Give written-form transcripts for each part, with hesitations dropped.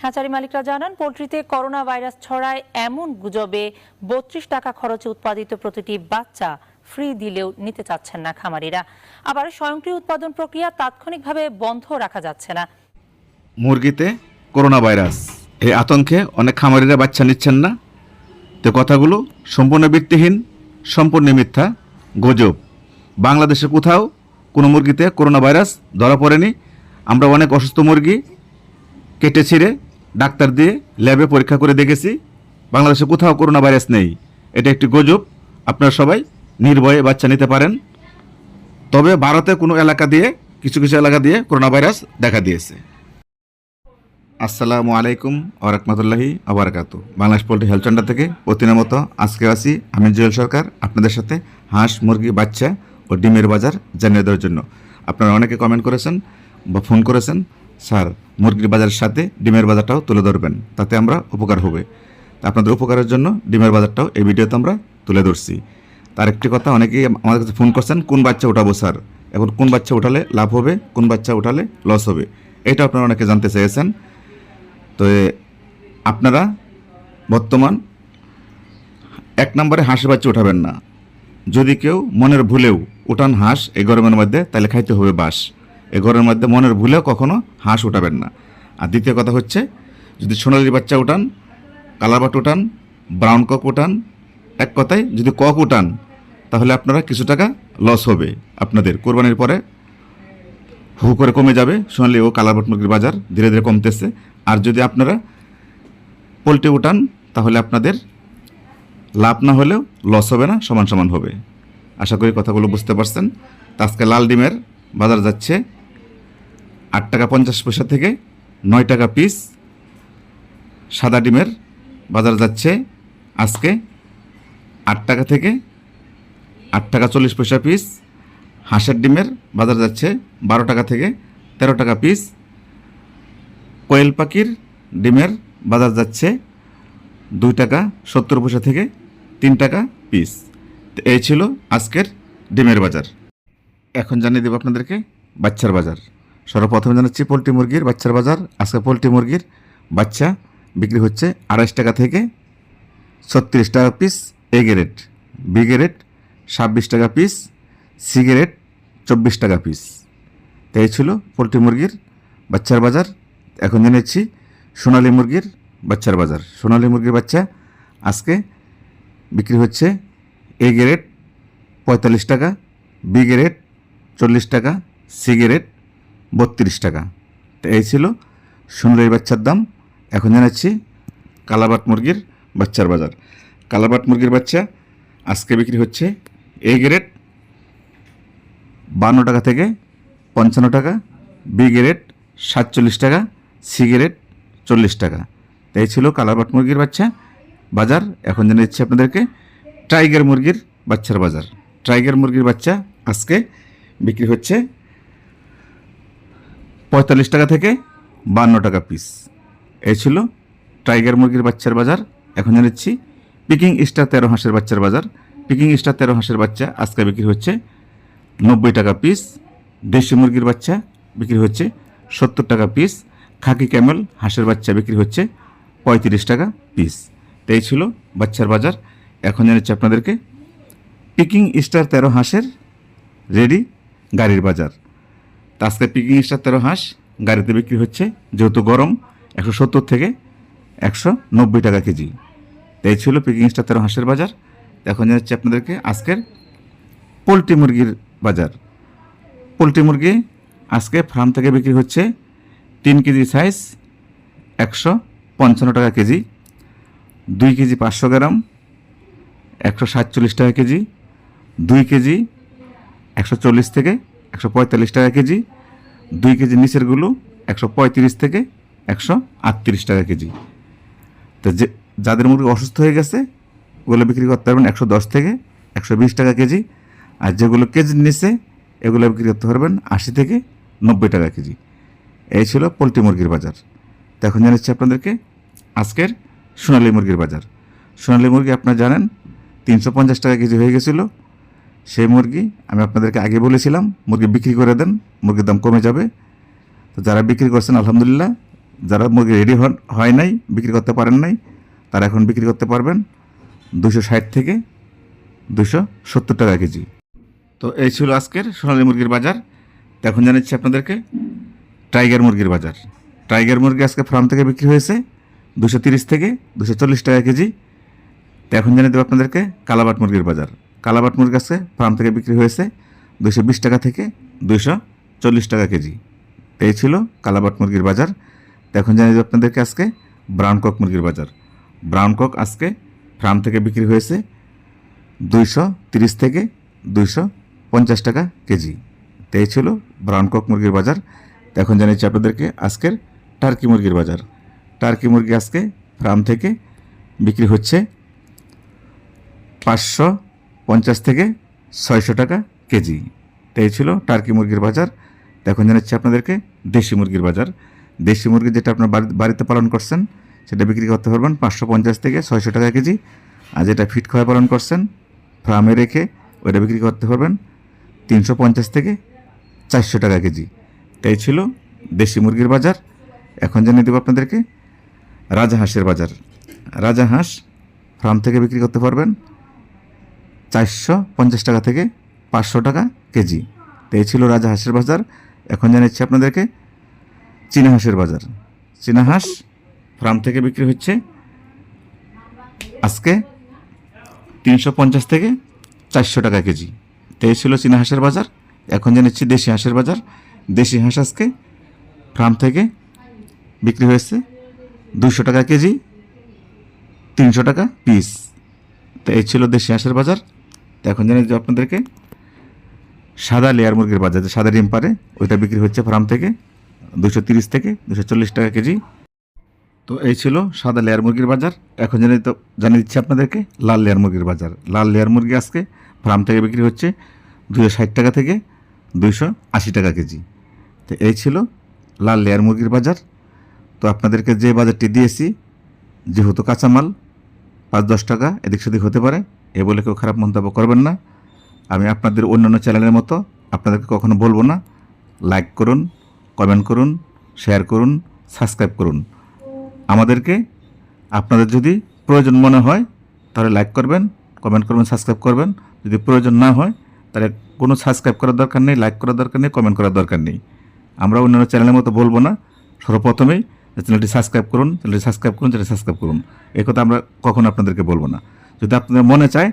Hatchery মালিকরা জানান, পোল্ট্রিতে corona virus ছড়ায় এমন গুজবে ৩২ টাকা খরচে উৎপাদিত প্রতিটি বাচ্চা ফ্রি দিলেও নিতে চাচ্ছেন না খামারিরা। আবার স্বয়ংক্রিয় উৎপাদন প্রক্রিয়া তাৎক্ষণিকভাবে বন্ধ রাখা যাচ্ছে না। মুরগিতে করোনা ভাইরাস, এই আতঙ্কে অনেক খামারিরা বাচ্চা নিচ্ছেন না। তো কথাগুলো সম্পূর্ণ ভিত্তিহীন, সম্পূর্ণ মিথ্যা, গুজব। বাংলাদেশে কোথাও কোনো মুরগিতে করোনা ভাইরাস ধরা পড়েনি। আমরা অনেক অসুস্থ মুরগি কেটে ছিঁড়ে ডাক্তার দিয়ে ল্যাবে পরীক্ষা করে দেখেছি, বাংলাদেশে কোথাও করোনা ভাইরাস নেই। এটা একটি গুজব। আপনারা সবাই নির্ভয়ে বাচ্চা নিতে পারেন। তবে ভারতে কোনো এলাকা দিয়ে, কিছু কিছু এলাকা দিয়ে করোনা ভাইরাস দেখা দিয়েছে। আসসালামু আলাইকুম ওয়া রাহমাতুল্লাহি ওয়া বারাকাতুহু। বাংলাদেশ পোল্ট্রি হেলথ সেন্টার থেকে প্রতিদিনের মতো আজকে আসি আমি জুয়েল সরকার আপনাদের সাথে হাঁস মুরগি বাচ্চা ও ডিমের বাজার জানিয়ে দেওয়ার জন্য। আপনারা অনেকে কমেন্ট করেছেন বা ফোন করেছেন, স্যার মুরগির বাজারের সাথে ডিমের বাজারটাও তুলে ধরবেন, তাতে আমরা উপকার হবে। আপনাদের উপকারের জন্য ডিমের বাজারটাও এই ভিডিওতে আমরা তুলে ধরছি। তার একটি কথা, অনেকেই আমাদের কাছে ফোন করছেন, কোন বাচ্চা উঠাবো স্যার, এখন কোন বাচ্চা উঠালে লাভ হবে, কোন বাচ্চা উঠালে লস হবে, এটা আপনারা অনেকে জানতে চেয়েছেন। তো আপনারা বর্তমান 1 নম্বরে হাঁসের বাচ্চা উঠাবেন না। যদি কেউ মনের ভুলেও উঠান হাঁস এই গরমের মধ্যে, তাহলে খাইতে হবে বাঁশ। এই গরমের মধ্যে মনের ভুলেও কখনো হাঁস উঠাবেন না। আর দ্বিতীয় কথা হচ্ছে, যদি সোনালি বাচ্চা উঠান, কালার বাট উঠান, ব্রাউন কক উঠান, এক কথায় যদি কক উঠান, তাহলে আপনারা কিছু টাকা লস হবে। আপনাদের কোরবানির পরে হু করে কমে যাবে সোনালি ও কালার বাট মুরগির বাজার, ধীরে ধীরে কমতেছে। আর যদি আপনারা পোল্ট্রি উঠান, তাহলে আপনাদের লাভ না হলেও লস হবে না, সমান সমান হবে। আশা করি কথাগুলো বুঝতে পারছেন। তো আজকে লাল ডিমের বাজার যাচ্ছে 8 টাকা 50 পয়সা থেকে 9 টাকা পিস। সাদা ডিমের বাজার যাচ্ছে আজকে 8 টাকা থেকে 8 টাকা 40 পয়সা পিস। হাঁসের ডিমের বাজার যাচ্ছে 12 টাকা থেকে 13 টাকা পিস। কোয়েল পাখির ডিমের বাজার যাচ্ছে 2 টাকা 70 পয়সা থেকে 3 টাকা পিস। তো এই ছিল আজকের ডিমের বাজার। এখন জানিয়ে দেব আপনাদেরকে বাচ্চার বাজার। সর্বপ্রথমে জানাচ্ছি পোলট্রি মুরগির বাচ্চার বাজার। আজকে পোলট্রি মুরগির বাচ্চা বিক্রি হচ্ছে 28 টাকা থেকে 36 টাকা piece. A grade, B grade 26 টাকা পিস, সি গ্রেড 24 টাকা পিস। তো এই ছিল পোলট্রি মুরগির বাচ্চার বাজার। এখন জেনেছি সোনালী মুরগির বাচ্চার বাজার। সোনালী মুরগির বাচ্চা আজকে বিক্রি হচ্ছে এ গ্রেড 45 টাকা, বি গ্রেড 40 টাকা, সি গ্রেড 32 টাকা। তো এই ছিল সোনালী বাচ্চার দাম। এখন জানাচ্ছি কালাবাট মুরগির বাচ্চার বাজার। কালাবাট মুরগির বাচ্চা আজকে বিক্রি হচ্ছে এ গ্রেড 52 টাকা থেকে 55 টাকা, বি গ্রেড 47 টাকা, সি গ্রেড 40 টাকা। তাই ছিল কালারবাট মুরগির বাচ্চা বাজার। এখন জানাচ্ছি আপনাদেরকে টাইগার মুরগির বাচ্চার বাজার। টাইগার মুরগির বাচ্চা আজকে বিক্রি হচ্ছে 45 টাকা থেকে 52 টাকা পিস। এই ছিল টাইগার মুরগির বাচ্চার বাজার। এখন জানাচ্ছি পিকিং স্টার 13 হাঁসের বাচ্চার বাজার। পিকিং স্টার 13 হাঁসের বাচ্চা আজকে বিক্রি হচ্ছে 90 টাকা পিস। দেশি মুরগির বাচ্চা বিক্রি হচ্ছে 70 টাকা পিস। খাকি ক্যামেল হাঁসের বাচ্চা বিক্রি হচ্ছে 35 টাকা পিস। তো এই ছিল বাচ্চার বাজার। এখন জানাচ্ছি আপনাদেরকে পিকিং স্টার 13 হাঁসের রেডি গাড়ির বাজার। তো আজকে পিকিং স্টার 13 হাঁস গাড়িতে বিক্রি হচ্ছে, যেহেতু গরম, 170 থেকে 190 টাকা কেজি। তো এই ছিল পিকিং স্টার 13 হাঁসের বাজার। এখন জানাচ্ছি আপনাদেরকে আজকের পোলট্রি মুরগির বাজার। পোলট্রি মুরগি আজকে ফার্ম থেকে বিক্রি হচ্ছে 3 কেজি সাইজ 155 টাকা কেজি, 2 কেজি 500 গ্রাম 147 টাকা কেজি, 2 কেজি 140 থেকে 145 টাকা কেজি, 2 কেজি নিচেরগুলো 135 থেকে 138 টাকা কেজি। তো যাদের মুরগি অসুস্থ হয়ে গেছে ওগুলো বিক্রি করতে পারবেন 110 থেকে 120 টাকা কেজি। আর যেগুলো কেজির নিচে এগুলো বিক্রি করতে পারবেন 80 থেকে 90 টাকা কেজি। এই ছিল পোলট্রি মুরগির বাজার। তো এখন জানাচ্ছি আপনাদেরকে আজকের সোনালী মুরগির বাজার। সোনালী মুরগি আপনারা জানেন 350 টাকা কেজি হয়ে গেছিলো। সেই মুরগি আমি আপনাদেরকে আগে বলেছিলাম মুরগি বিক্রি করে দেন, মুরগির দাম কমে যাবে। তো যারা বিক্রি করছেন আলহামদুলিল্লাহ যারা মুরগি রেডি হয় নাই, বিক্রি করতে পারেন নাই, তারা এখন বিক্রি করতে পারবেন 260 থেকে 270 টাকা কেজি। তো এই ছিল আজকের সোনালী মুরগির বাজার। তো এখন জানাচ্ছি আপনাদেরকে টাইগার মুরগির বাজার। টাইগার মুরগি আজকে ফার্ম থেকে বিক্রি হয়েছে 230 থেকে 240 টাকা কেজি। তো এখন জানিয়ে দেবো আপনাদেরকে কালাবাট মুরগির বাজার। কালাবাট মুরগি আজকে ফার্ম থেকে বিক্রি হয়েছে 220 টাকা থেকে 240 টাকা কেজি। তো এই ছিল কালাবাট মুরগির বাজার। তো এখন জানিয়ে দেবো আপনাদেরকে আজকে ব্রাউন কক মুরগির বাজার। ব্রাউন কক আজকে ফার্ম থেকে বিক্রি হয়েছে 230 থেকে 250 টাকা কেজি। তো এই ছিল ব্রাউন কক মুরগির বাজার। তো এখন জানিয়েছি আপনাদেরকে আজকের টার্কি মুরগির বাজার। টার্কি মুরগি আজকে ফার্ম থেকে বিক্রি হচ্ছে 550 থেকে 600 টাকা কেজি। তো এই ছিল টার্কি মুরগির বাজার। তো এখন জানাচ্ছি আপনাদেরকে দেশি মুরগির বাজার। দেশি মুরগি যেটা আপনার বাড়িতে পালন করছেন সেটা বিক্রি করতে পারবেন 550 থেকে 600 টাকা কেজি। আর যেটা ফিট খাওয়ায় পালন করছেন ফার্মে রেখে ওইটা বিক্রি করতে পারবেন 350 থেকে 400 টাকা কেজি। তাই ছিল দেশি মুরগির বাজার। এখন জানিয়ে দেবো আপনাদেরকে রাজাহাঁসের বাজার। রাজাহাঁস ফার্ম থেকে বিক্রি করতে পারবেন 450 টাকা থেকে 500 টাকা কেজি। তো এই ছিল রাজাহাঁসের বাজার। এখন জানাচ্ছি আপনাদেরকে চীনা হাঁসের বাজার। চীনা হাঁস ফার্ম থেকে বিক্রি হচ্ছে আজকে 350 থেকে 400 টাকা কেজি। তো এই ছিল চীনা হাঁসের বাজার। এখন জানাচ্ছি দেশি হাঁসের বাজার। দেশি হাঁস আজকে ফার্ম থেকে বিক্রি হয়েছে 200 টাকা কেজি, 300 টাকা পিস। তো এই ছিল দেশি হাঁসের বাজার। তো এখন জানি যে আপনাদেরকে সাদা লেয়ার মুরগির বাজার, যে সাদা ডিম পারে ওইটা বিক্রি হচ্ছে ফার্ম থেকে 230 থেকে 240 টাকা কেজি। তো এই ছিল সাদা লেয়ার মুরগির বাজার। এখন জানিয়ে দিচ্ছি আপনাদেরকে লাল লেয়ার মুরগির বাজার। লাল লেয়ার মুরগি আজকে ফার্ম থেকে বিক্রি হচ্ছে 260 টাকা থেকে 280 টাকা কেজি। তো এই ছিল লাল লেয়ার মুরগির বাজার। তো আপনাদেরকে যে বাজারটি দিয়েছি, যেহেতু কাঁচামাল 5-10 টাকা এদিক সেদিক হতে পারে, এ বলে কেউ খারাপ মন্তব্য করবেন না। আমি আপনাদের অন্যান্য চ্যানেলের মতো আপনাদেরকে কখনো বলবো না লাইক করুন, কমেন্ট করুন, শেয়ার করুন, সাবস্ক্রাইব করুন। আমাদেরকে আপনাদের যদি প্রয়োজন মনে হয় তাহলে লাইক করবেন, কমেন্ট করবেন, সাবস্ক্রাইব করবেন। যদি প্রয়োজন না হয় তাহলে কোনো সাবস্ক্রাইব করার দরকার নেই, লাইক করার দরকার নেই, কমেন্ট করার দরকার নেই। আমরা অন্যান্য চ্যানেলের মতো বলবো না সর্বপ্রথমেই চ্যানেলটি সাবস্ক্রাইব করুন, চ্যানেলটি সাবস্ক্রাইব করুন, চ্যানেলটি সাবস্ক্রাইব করুন। এই কথা আমরা কখনো আপনাদেরকে বলবো না। যদি আপনাদের মনে চায়,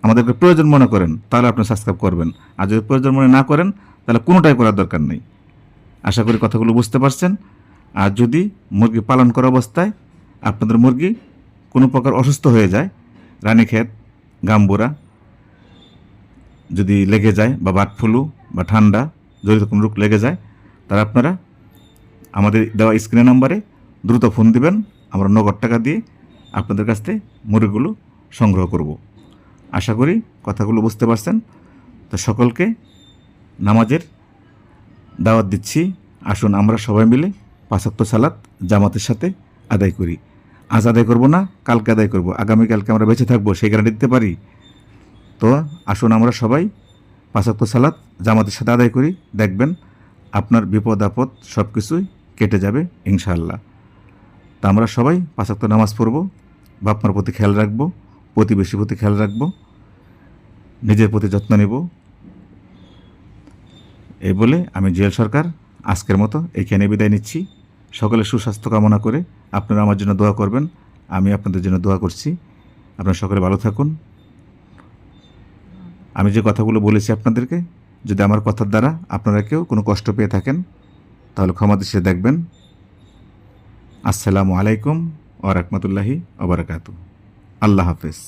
আমাদেরকে প্রয়োজন মনে করেন, তাহলে আপনি সাবস্ক্রাইব করবেন। আর যদি প্রয়োজন মনে না করেন তাহলে কোনোটাই করার দরকার নেই। আশা করি কথাগুলো বুঝতে পারছেন। আর যদি মুরগি পালন করা অবস্থায় আপনাদের মুরগি কোনো প্রকার অসুস্থ হয়ে যায়, রানীক্ষেত, গাম্বুরা যদি লেগে যায়, বা বার্ড ফ্লু বা ঠান্ডা জড়িত কোনো রোগ লেগে যায়, তারা আপনারা আমাদের দেওয়া স্ক্রিনের নাম্বারে দ্রুত ফোন দিবেন। আমরা নগদ টাকা দিয়ে আপনাদের কাছ থেকে মুরগিগুলো সংগ্রহ করব। আশা করি কথাগুলো বুঝতে পারছেন। তো সকলকে নামাজের দাওয়াত দিচ্ছি। আসুন আমরা সবাই মিলে 5 ওয়াক্ত সালাত জামাতের সাথে আদায় করি। আজ আদায় করব না, কালকে আদায় করব। আগামীকালকে আমরা বেঁচে থাকবো সেই গ্যারান্টি দিতে পারি? তো আসুন আমরা সবাই 5 ওয়াক্ত সালাত জামাতের সাথে আদায় করি। দেখবেন আপনার বিপদ আপদ সব কিছুই কেটে যাবে ইনশাআল্লাহ। তা আমরা সবাই 5 ওয়াক্ত নামাজ পড়ব, বাপ মার প্রতি খেয়াল রাখবো, প্রতিবেশীর প্রতি খেয়াল রাখবো, নিজের প্রতি যত্ন নেব। এই বলে আমি জুয়েল সরকার আজকের মতো এইখানে বিদায় নিচ্ছি। সকলের সুস্বাস্থ্য কামনা করে আপনারা আমার জন্য দোয়া করবেন। আমি আপনাদের জন্য দোয়া করছি। আপনারা সকলে ভালো থাকুন। আমি যে কথাগুলো বলেছি আপনাদেরকে, যদি আমার কথার দ্বারা আপনারা কেউ কোনো কষ্ট পেয়ে থাকেন তাহলে ক্ষমা দৃষ্টিতে দেখবেন। আসসালামু আলাইকুম ওয়া রাহমাতুল্লাহি ওয়া বারাকাতুহু। আল্লাহ হাফেজ।